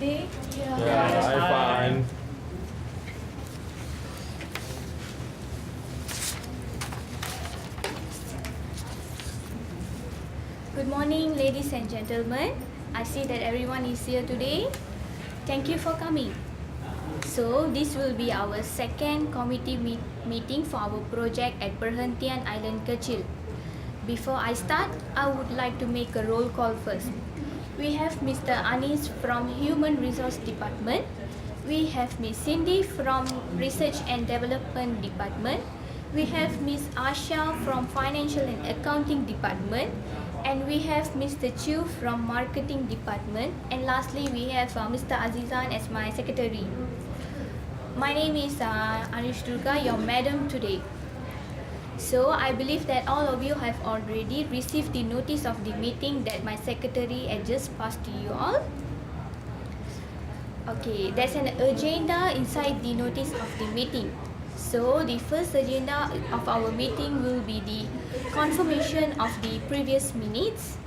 today? Yeah, I'm fine. Good morning, ladies and gentlemen. I see that everyone is here today. Thank you for coming. So, this will be our second committee meeting for our project at Perhentian Island Kecil. Before I start, I would like to make a roll call first. We have Mr. Anis from Human Resource Department. We have Ms. Cindy from Research and Development Department. We have Ms. Asha from Financial and Accounting Department. And we have Mr. Chu from Marketing Department. And lastly, we have Mr. Azizan as my secretary. My name is Anish Durga, your madam today. So I believe that all of you have already received the notice of the meeting that my secretary had just passed to you all. Okay, there's an agenda inside the notice of the meeting. So the first agenda of our meeting will be the confirmation of the previous minutes.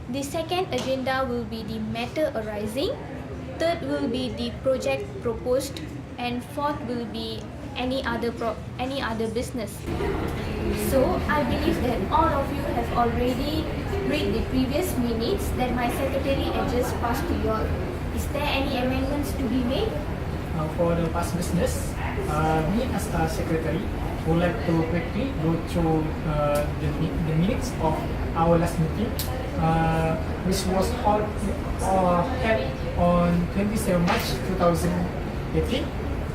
The second agenda will be the matter arising. Third will be the project proposed, and fourth will be any other business. So I believe that all of you have already read the previous minutes that my secretary had just passed to you all. Is there any amendments to be made? For the past business, me as a secretary would like to quickly go through the minutes of our last meeting, which was held on 27 March 2018.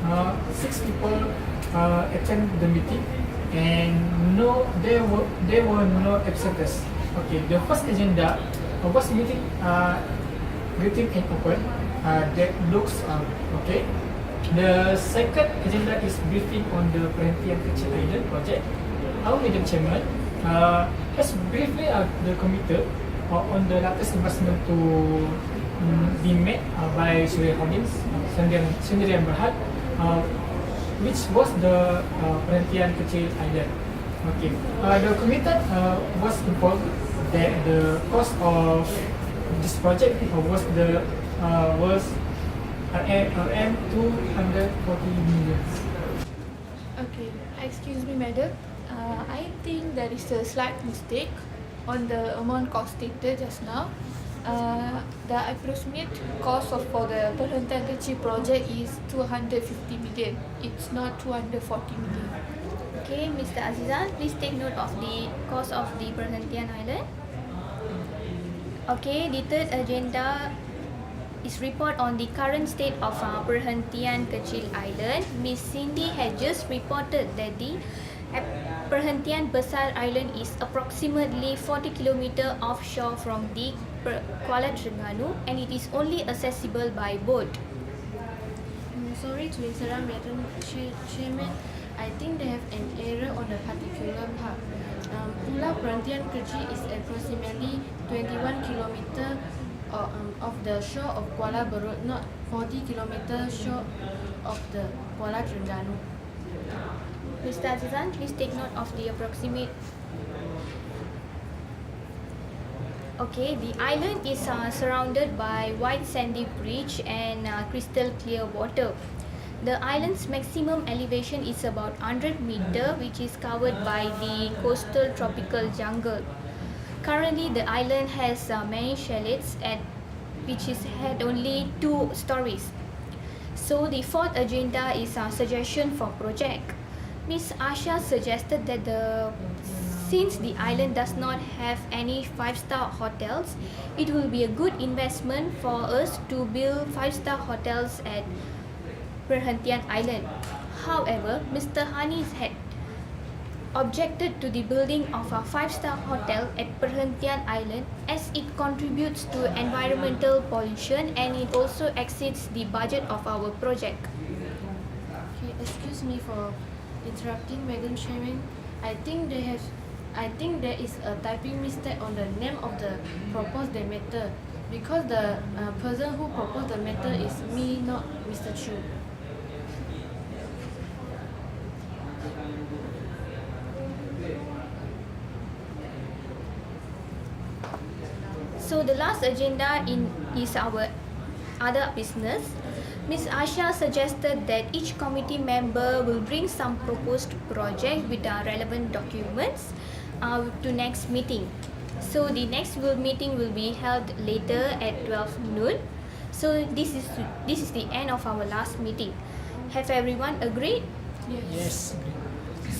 6 people attend the meeting, and there were no absenters. Okay, the first agenda was meeting and open. That looks okay. The second agenda is briefing on the Perhentian Kecil Island project. Our Madam Chairman has briefly the committee on the latest investment to be made by Surya Holdings, Sendirian Berhad, which was the Perhentian Kecil Island. Okay, the committee was informed that the cost of this project was around 240 million. Okay, excuse me, madam. I think there is a slight mistake on the amount cost stated just now. The approximate cost for the Perhentian Kecil project is 250 million. It's not 240 million. Okay, Mr. Azizan, please take note of the cost of the Perhentian Island. Okay, the third agenda is report on the current state of Perhentian Kecil Island. Miss Cindy had just reported that the Perhentian Besar Island is approximately 40 km offshore from the Kuala Terengganu, and it is only accessible by boat. Sorry to interrupt, Madam Chairman. I think they have an error on the particular part. Pulau Perhentian Kecil is approximately 21 km of the shore of Kuala Berut, not 40 km shore of the Kuala Terengganu. Mr. Azizan, please take note of the approximate. Okay, the island is surrounded by white sandy beach and crystal clear water. The island's maximum elevation is about 100 meters, which is covered by the coastal tropical jungle. Currently, the island has many chalets which had only 2 stories. So the fourth agenda is a suggestion for project. Ms. Asha suggested that since the island does not have any 5-star hotels, it will be a good investment for us to build 5-star hotels at Perhentian Island. However, Mr. Hanis had objected to the building of a 5-star hotel at Perhentian Island as it contributes to environmental pollution and it also exceeds the budget of our project. Okay, excuse me for interrupting, Madam Chairman. I think there is a typing mistake on the name of the proposed matter, because the person who proposed the matter is me, not Mr. Chu. So the last agenda is our other business, Ms. Asha suggested that each committee member will bring some proposed project with relevant documents to next meeting. So the next meeting will be held later at 12 noon. So this is the end of our last meeting. Have everyone agreed? Yes.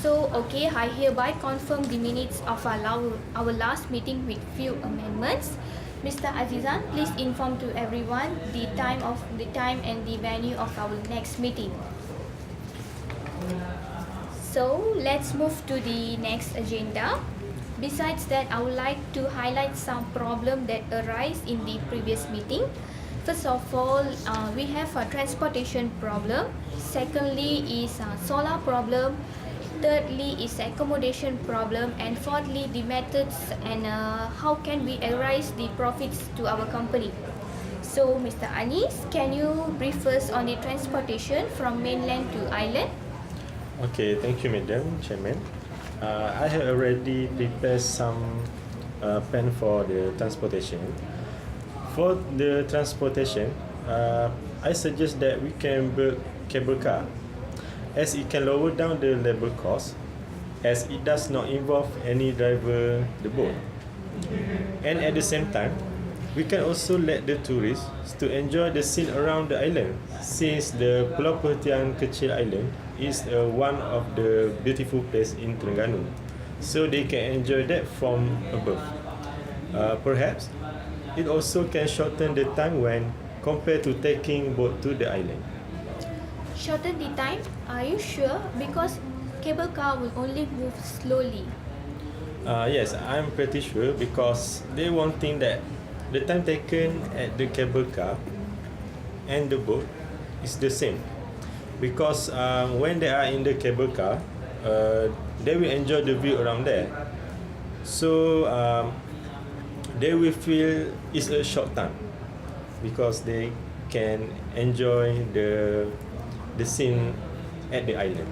So okay, I hereby confirm the minutes of our last meeting with few amendments. Mr. Azizan, please inform to everyone the time and the venue of our next meeting. So let's move to the next agenda. Besides that, I would like to highlight some problem that arise in the previous meeting. First of all, we have a transportation problem. Secondly is a solar problem. Thirdly is accommodation problem, and fourthly the methods and how can we arise the profits to our company. So Mr. Anis, can you brief us on the transportation from mainland to island? Okay, thank you, Madam Chairman. I have already prepared some plan for the transportation. For the transportation, I suggest that we can build cable car, as it can lower down the labor cost, as it does not involve any driver the boat. And at the same time, we can also let the tourists to enjoy the scene around the island, since the Pulau Perhentian Kecil island is one of the beautiful place in Terengganu, so they can enjoy that from above. Perhaps it also can shorten the time when compared to taking boat to the island. Shorten the time? Are you sure? Because cable car will only move slowly. Yes, I'm pretty sure, because they won't think that the time taken at the cable car and the boat is the same. Because when they are in the cable car, they will enjoy the view around there. So they will feel it's a short time, because they can enjoy the scene at the island.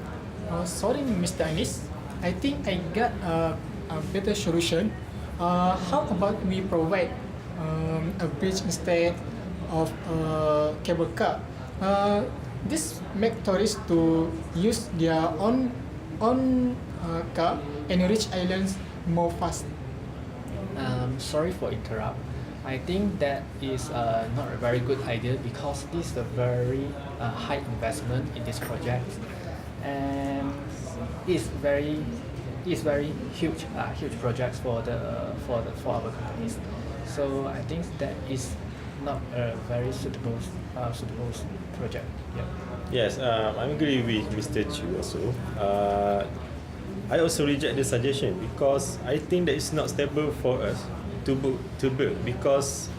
Sorry, Mr. Anis. I think I got a better solution. How about we provide a bridge instead of a cable car? This make tourists to use their own car and reach islands more fast. Sorry for interrupt. I think that is not a very good idea, because this is a very high investment in this project, and it's very huge projects for our companies. So I think that is not a very suitable project. Yeah. Yes, I agree with Mr. Chu also. I also reject the suggestion, because I think that it's not stable for us to build, because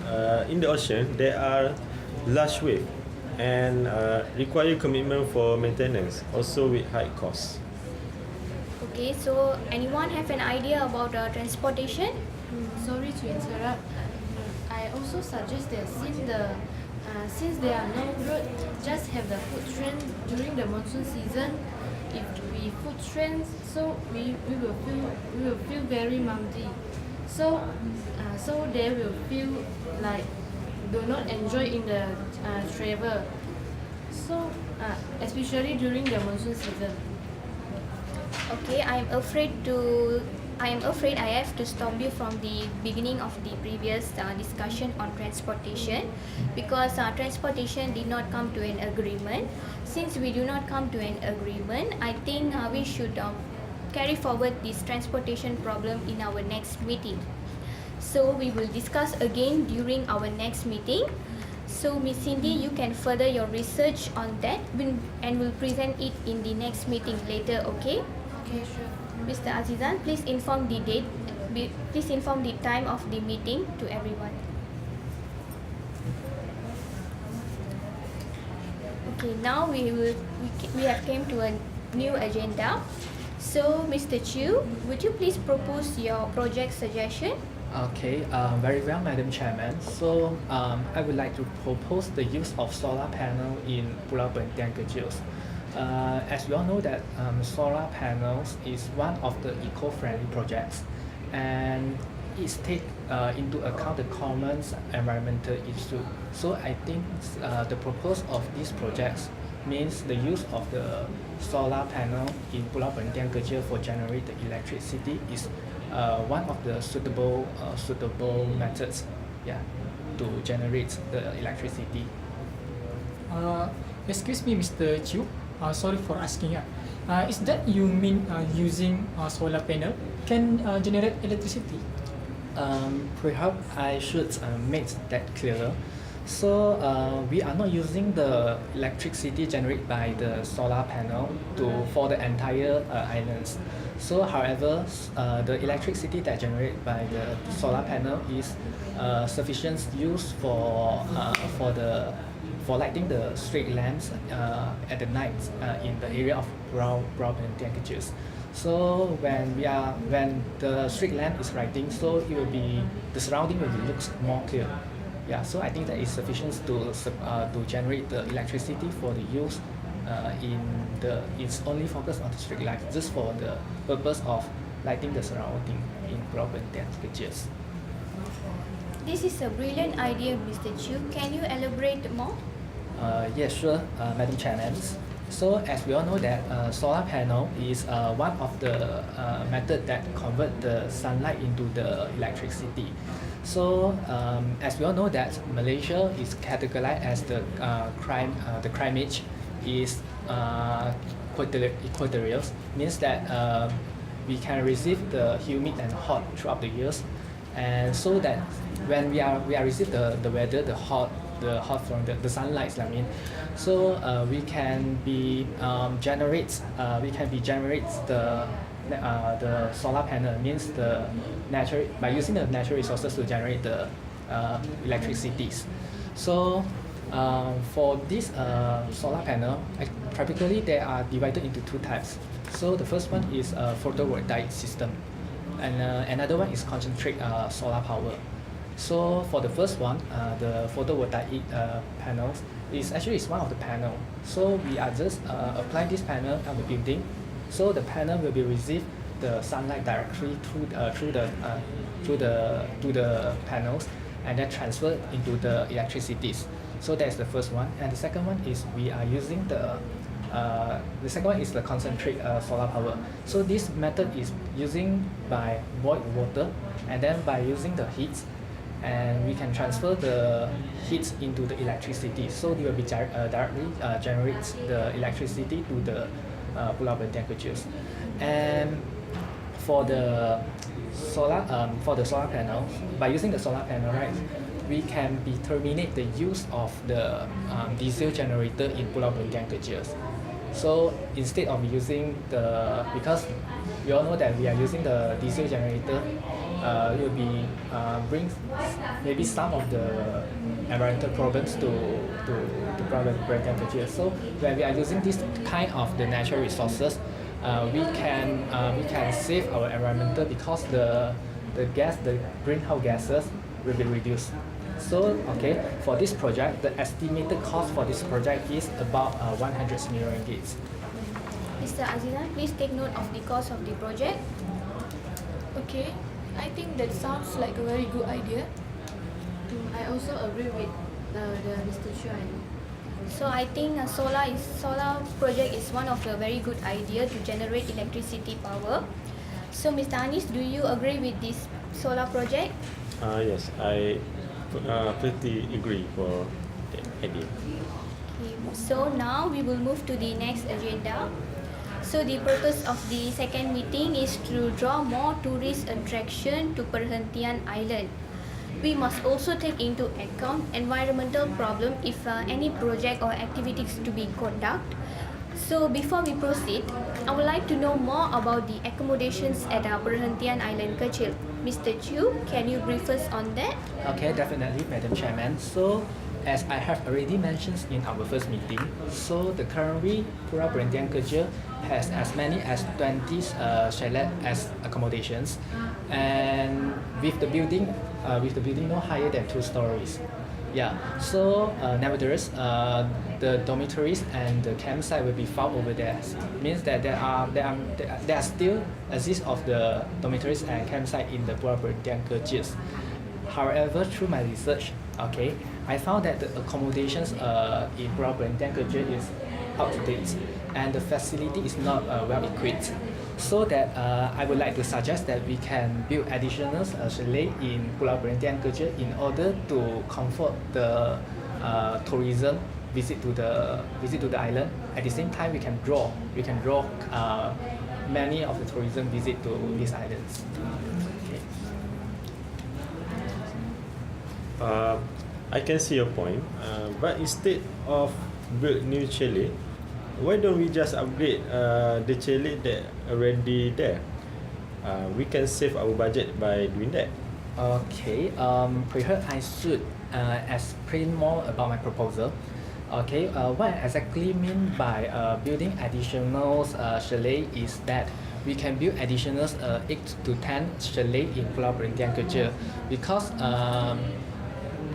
in the ocean there are large waves and require commitment for maintenance, also with high costs. Okay, so anyone have an idea about transportation? Sorry to interrupt. I also suggest that since there are no road, just have the food train during the monsoon season. If we food trains, so we will feel very muddy. So they will feel like do not enjoy in the travel. So especially during the monsoon season. Okay, I am afraid I have to stop you from the beginning of the previous discussion on transportation, because transportation did not come to an agreement. Since we do not come to an agreement, I think we should carry forward this transportation problem in our next meeting. So we will discuss again during our next meeting. So Miss Cindy, you can further your research on that and will present it in the next meeting later, okay? Okay, sure. Mr. Azizan, please inform the date. Please inform the time of the meeting to everyone. Okay, now we have came to a new agenda. So, Mr. Chu, would you please propose your project suggestion? Okay, very well, Madam Chairman. So I would like to propose the use of solar panel in Pulau Perhentian Kecil. As we all know that solar panels is one of the eco-friendly projects, and is take into account the common environmental issue. So I think the purpose of these projects means the use of the solar panel in Pulau Perhentian Kecil for generate the electricity is one of the suitable methods, yeah, to generate the electricity. Excuse me, Mr. Chiu. Sorry for asking. Is that you mean using solar panel can generate electricity? Perhaps I should make that clearer. So we are not using the electricity generated by the solar panel for the entire islands. So however, the electricity that generated by the solar panel is sufficient use for lighting the street lamps at the night in the area of Pulau Perhentian Kecil. So when the street lamp is lighting, so the surrounding will look more clear. Yeah, so I think that is sufficient to generate the electricity for the use it's only focused on the street light, just for the purpose of lighting the surrounding in Pulau Perhentian Kecil. This is a brilliant idea, Mr. Chiu. Can you elaborate more? Yes, sure, Madam Chairman. So as we all know that solar panel is one of the method that convert the sunlight into the electricity. So as we all know that Malaysia is categorized as the climate is equatorial, means that we can receive the humid and hot throughout the years, and so that when we are receive the weather, the hot from the sunlight, I mean, so we can be generate the solar panel, means by using the natural resources to generate the electricities. So for this solar panel, typically they are divided into two types. So the first one is a photovoltaic system, and another one is concentrate solar power. So for the first one, the photovoltaic panels is one of the panel. So we are just applying this panel on the building. So the panel will be receive the sunlight directly to the panels, and then transfer into the electricities. So that's the first one. And the second one is we are using the second one is the concentrate solar power. So this method is using by boiled water, and then by using the heat, and we can transfer the heat into the electricity. So they will be directly generate the electricity to the Pulau Perhentian Kecil. And for the solar panel, by using the solar panel, right, we can terminate the use of the diesel generator in Pulau Perhentian Kecil. So instead of using because we all know that we are using the diesel generator, it will be bring maybe some of the environmental problems to Pulau Perhentian Kecil. So when we are using this kind of the natural resources, we can save our environmental, because the greenhouse gases will be reduced. So for this project, the estimated cost for this project is about 100 million ringgit. Mr. Azizan, please take note of the cost of the project. Okay, I think that sounds like a very good idea. I also agree with the Mr. Chuan. So I think a solar project is one of a very good idea to generate electricity power. So Mr. Anis, do you agree with this solar project? Yes, I pretty agree for the idea. Okay, so now we will move to the next agenda. So the purpose of the second meeting is to draw more tourist attraction to Perhentian Island. We must also take into account environmental problem if any project or activities to be conducted. So before we proceed, I would like to know more about the accommodations at Perhentian Island Kecil. Mr. Chiu, can you brief us on that? Okay, definitely, Madam Chairman. So as I have already mentioned in our first meeting, so the currently Pulau Perhentian Kecil has as many as 20 chalet as accommodations, and with the building no higher than 2 stories. Yeah. So nevertheless, the dormitories and the campsite will be found over there. Means that there are still exist of the dormitories and campsite in the Pulau Perhentian Kecil. However, through my research, okay, I found that the accommodations in Pulau Perhentian Kecil is out to date, and the facility is not well equipped. So that I would like to suggest that we can build additional chalet in Pulau Perhentian Kecil in order to comfort the tourism visit to the island. At the same time, we can draw many of the tourism visit to these islands. Okay. I can see your point, but instead of build new chalet, why don't we just upgrade the chalet that already there? We can save our budget by doing that. Okay. Perhaps I should explain more about my proposal. Okay. What I exactly mean by building additional chalet is that we can build additional 8 to 10 chalet in Pulau Perhentian Kecil because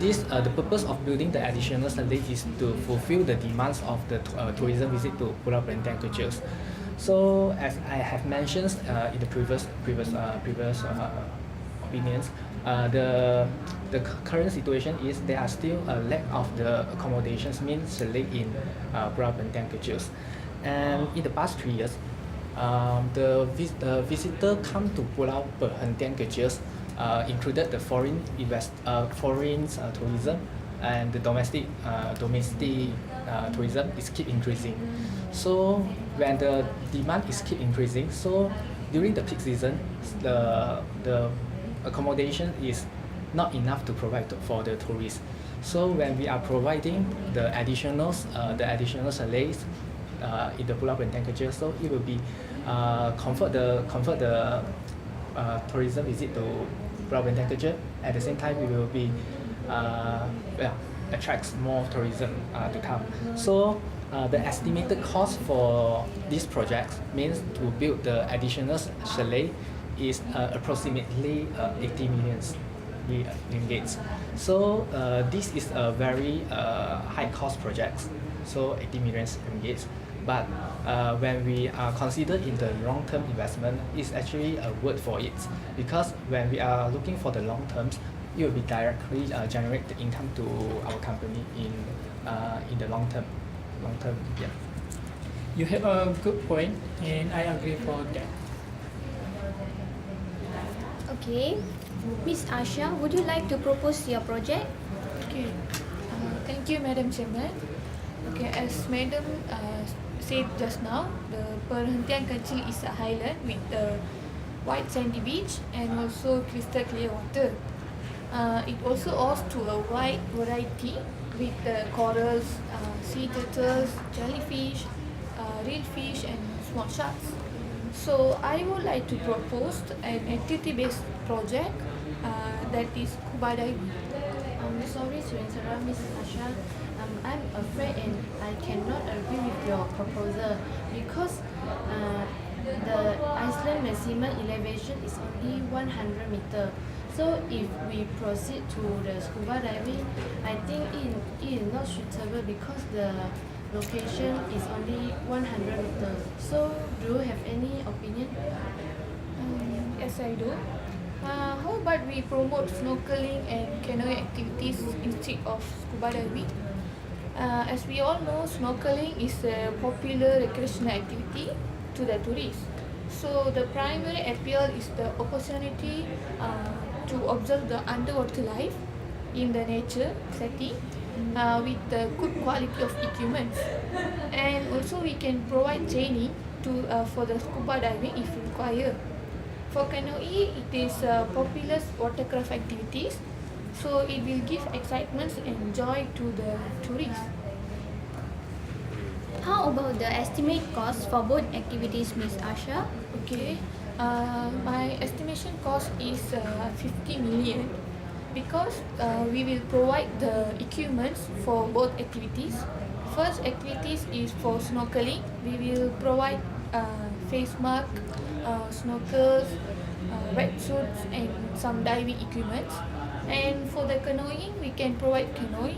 the purpose of building the additional chalet is to fulfill the demands of the tourism visit to Pulau Perhentian Kecil. So as I have mentioned in the previous opinions, the current situation is there are still a lack of the accommodations means chalet in Pulau Perhentian Kecil, and in the past 3 years, the visitor come to Pulau Perhentian Kecil included the foreign tourism and the domestic tourism is keep increasing. So when the demand is keep increasing, so during the peak season, the accommodation is not enough to provide for the tourists. So when we are providing the additional chalets in the Pulau Perhentian Kecil, so it will be comfort the tourism visit to Pulau Perhentian Kecil. At the same time, we will be attracts more tourism to come. So the estimated cost for this project means to build the additional chalet is approximately 80 million ringgit. So this is a very high cost project. So 80 million ringgit. But when we are considered in the long-term investment, it's actually a word for it, because when we are looking for the long terms, it will be directly generate the income to our company in the long term. Yeah. You have a good point, and I agree for that. Okay, Miss Asha, would you like to propose your project? Okay. Thank you, Madam Chairman. Okay, as Madam said just now, the Perhentian Kecil is a highland with a white sandy beach and also crystal clear water. It also owes to a wide variety with corals, sea turtles, jellyfish, real fish and small sharks. So I would like to propose an activity-based project that is scuba diving. Sorry to interrupt, Miss Asha. I'm afraid and I cannot agree with your proposal because the Iceland maximum elevation is only 100 meters. So if we proceed to the scuba diving, I think it is not suitable because the location is only 100 meters. So do you have any opinion? Yes, I do. How about we promote snorkeling and canoeing activities instead of scuba diving? As we all know, snorkeling is a popular recreational activity to the tourists. So the primary appeal is the opportunity to observe the underwater life in the nature setting with the good quality of equipment. And also we can provide training for the scuba diving if required. For canoeing, it is popular watercraft activities, so it will give excitement and joy to the tourists. How about the estimate cost for both activities, Miss Asha? Okay, my estimation cost is 50 million because we will provide the equipment for both activities. First activities is for snorkeling. We will provide face mask, snorkels, wetsuits and some diving equipment. And for the canoeing, we can provide canoe,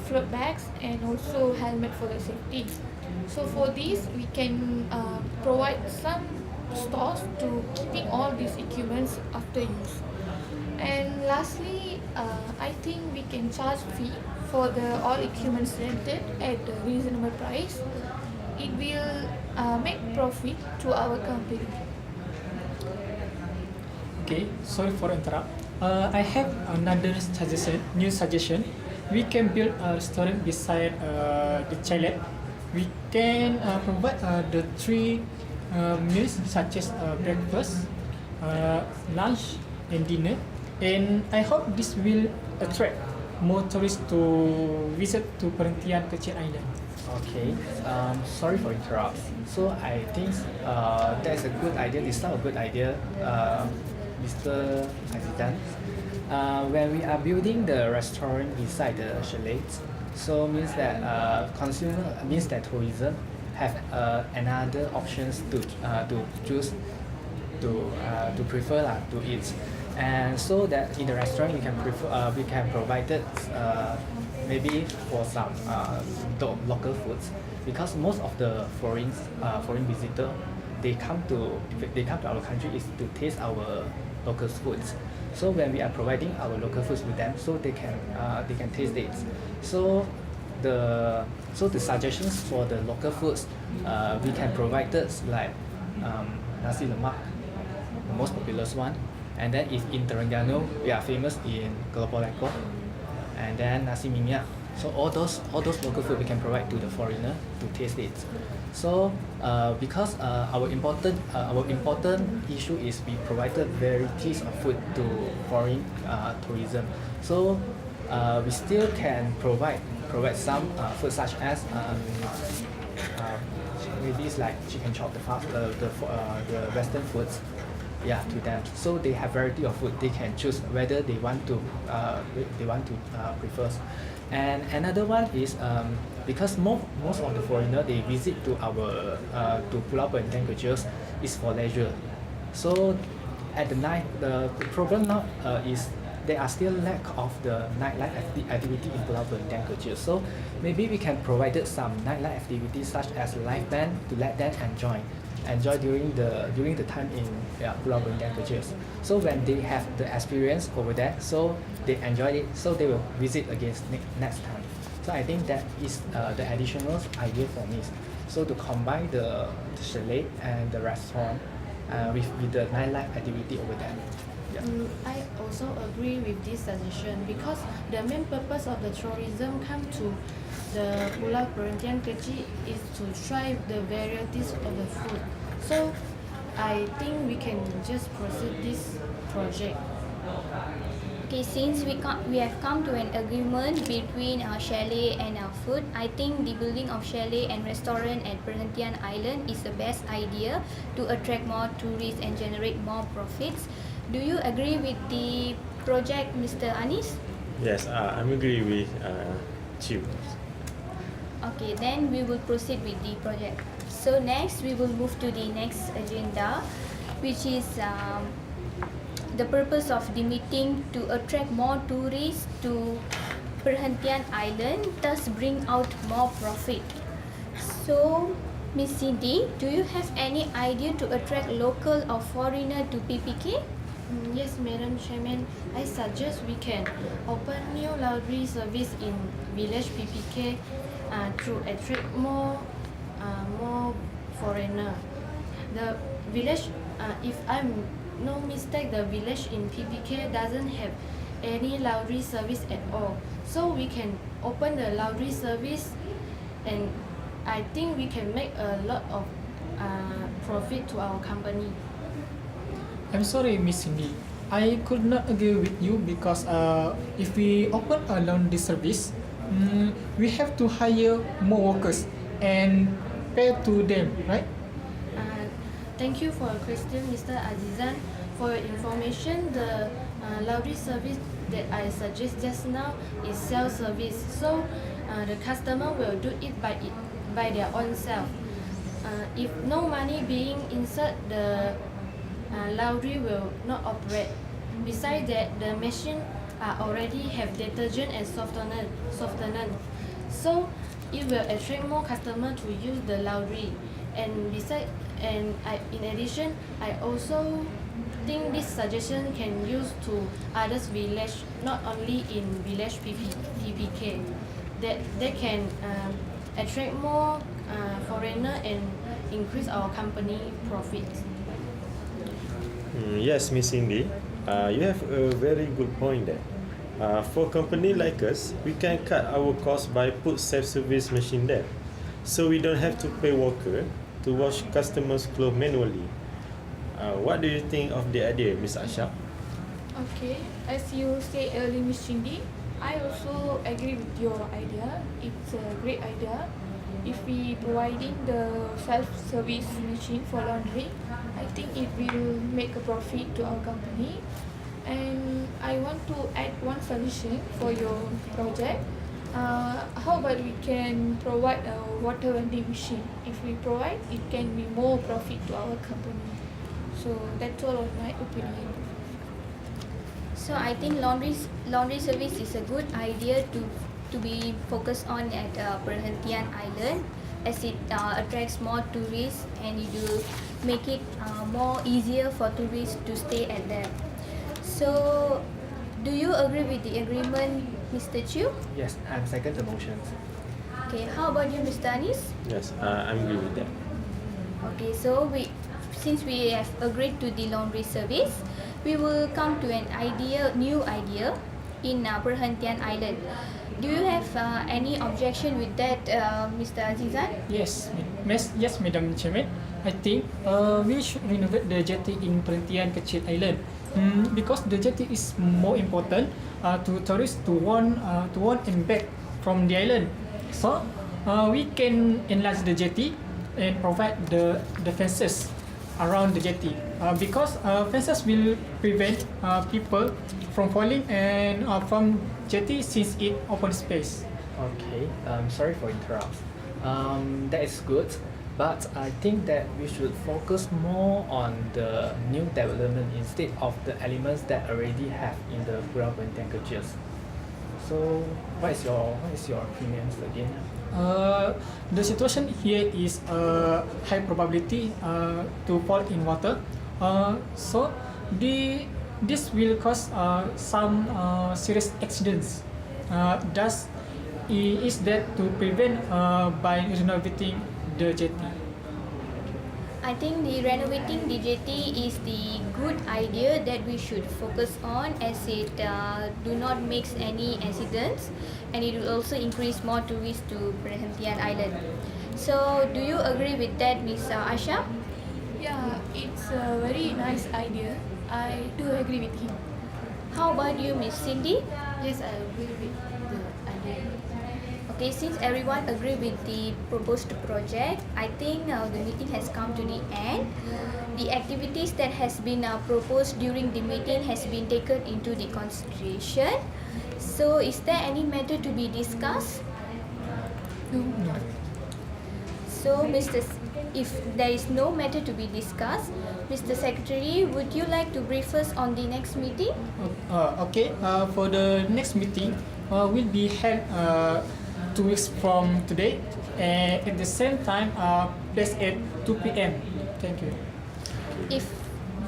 float bags, and also helmet for the safety. So for this, we can provide some stores to keeping all these equipments after use. And lastly, I think we can charge fee for the all equipments rented at a reasonable price. It will make profit to our company. Okay, sorry for interrupt. I have another new suggestion. We can build a restaurant beside the chalet. We can provide the three meals such as breakfast, lunch, and dinner. And I hope this will attract more tourists to visit to Perhentian Kecil Island. Okay, sorry for interrupt. So I think that's a good idea. It's not a good idea, Mr. Azizan. When we are building the restaurant beside the chalets, so means that tourism have another options to choose to prefer to eat, and so that in the restaurant we can provide it maybe for some local foods, because most of the foreign visitor they come to our country is to taste our local foods. So when we are providing our local foods with them, so they can taste it. So the suggestions for the local foods, we can provide it like nasi lemak, the most popular one. And then if in Terengganu, we are famous in keropok lekor, and then nasi minyak. So all those local food we can provide to the foreigner to taste it. So because our important issue is we provided varieties of food to foreign tourism. So we still can provide some food such as maybe it's like chicken chop, the Western foods, to them. So they have variety of food. They can choose whether they want to prefer. And another one is because most of the foreigner they visit to our to Pulau Perhentian Kecil is for leisure. So at the night, the problem now is there are still lack of the nightlife activity in Pulau Perhentian Kecil. So maybe we can provide some nightlife activities such as live band to let them enjoy during the time in Pulau Perhentian Kecil. So when they have the experience over there, so they enjoy it, so they will visit again next time. So I think that is the additional idea for me. So to combine the chalet and the restaurant with the nightlife activity over there. Yeah. I also agree with this suggestion because the main purpose of the tourism come to the Pulau Perhentian Kecil is to try the varieties of the food. So I think we can just proceed this project. Okay, since we have come to an agreement between our chalet and our food, I think the building of chalet and restaurant at Perhentian Island is the best idea to attract more tourists and generate more profits. Do you agree with the project, Mr. Anis? Yes, I'm agree with Chiu. Okay, then we will proceed with the project. So next, we will move to the next agenda, which is the purpose of the meeting to attract more tourists to Perhentian Island, thus bring out more profit. So, Miss Cindy, do you have any idea to attract local or foreigner to PPK? Yes, Madam Chairman, I suggest we can open new laundry service in village PPK to attract more foreigner. The village, if I'm no mistake, the village in PPK doesn't have any laundry service at all. So we can open the laundry service, and I think we can make a lot of profit to our company. I'm sorry, Miss Cindy. I could not agree with you because if we open a laundry service, we have to hire more workers and pay to them, right? Thank you for your question, Mr. Azizan. For your information, the laundry service that I suggest just now is self-service. So the customer will do it by their own self. If no money being insert, the laundry will not operate. Besides that, the machine already have detergent and softener. So it will attract more customers to use the laundry. In addition, I also think this suggestion can use to others village, not only in village PPK. That they can attract more foreigner and increase our company profits. Yes, Miss Cindy, you have a very good point there. For company like us, we can cut our cost by put self-service machine there, so we don't have to pay worker to wash customers' clothes manually. What do you think of the idea, Miss Asha? Okay, as you say earlier, Miss Cindy, I also agree with your idea. It's a great idea. If we providing the self-service machine for laundry, I think it will make a profit to our company. And I want to add one solution for your project. How about we can provide a water vending machine? If we provide, it can be more profit to our company. So that's all of my opinion. So I think laundry service is a good idea to be focused on at Perhentian Island, as it attracts more tourists and it will make it more easier for tourists to stay at there. So, do you agree with the agreement, Mr. Chiu? Yes, I'm second the motion. Okay, how about you, Mr. Anis? Yes, I'm agree with that. Okay, so since we have agreed to the laundry service, we will come to an new idea in Perhentian Island. Do you have any objection with that, Mr. Azizan? Yes, yes, Madam Chairman. I think we should renovate the jetty in Perhentian Kecil Island, because the jetty is more important to tourists to want and back from the island. So we can enlarge the jetty and provide the fences around the jetty, because fences will prevent people from falling and from jetty since it open space. Okay, sorry for interrupt. That is good, but I think that we should focus more on the new development instead of the elements that already have in the Pulau Kecil. So, what is your opinions again? The situation here is high probability to fall in water. So this will cause some serious accidents. Thus, is that to prevent by renovating the jetty. I think the renovating the jetty is the good idea that we should focus on, as it do not make any accidents and it will also increase more tourists to Perhentian Island. So do you agree with that, Miss Asha? Yeah, it's a very nice idea. I do agree with him. How about you, Miss Cindy? Yes, I agree with the idea. Okay, since everyone agree with the proposed project, I think the meeting has come to the end. The activities that has been proposed during the meeting has been taken into the consideration. So, is there any matter to be discussed? No. So, if there is no matter to be discussed, Mr. Secretary, would you like to brief us on the next meeting? Okay. For the next meeting, will be held 2 weeks from today, and at the same time, placed at 2 p.m. Thank you.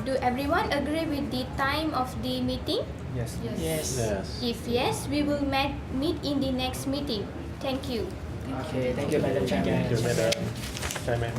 Do everyone agree with the time of the meeting? Yes. Yes. Yes. If yes, we will meet in the next meeting. Thank you. Okay, thank you, Madam Chairman. Thank you, Madam Chairman.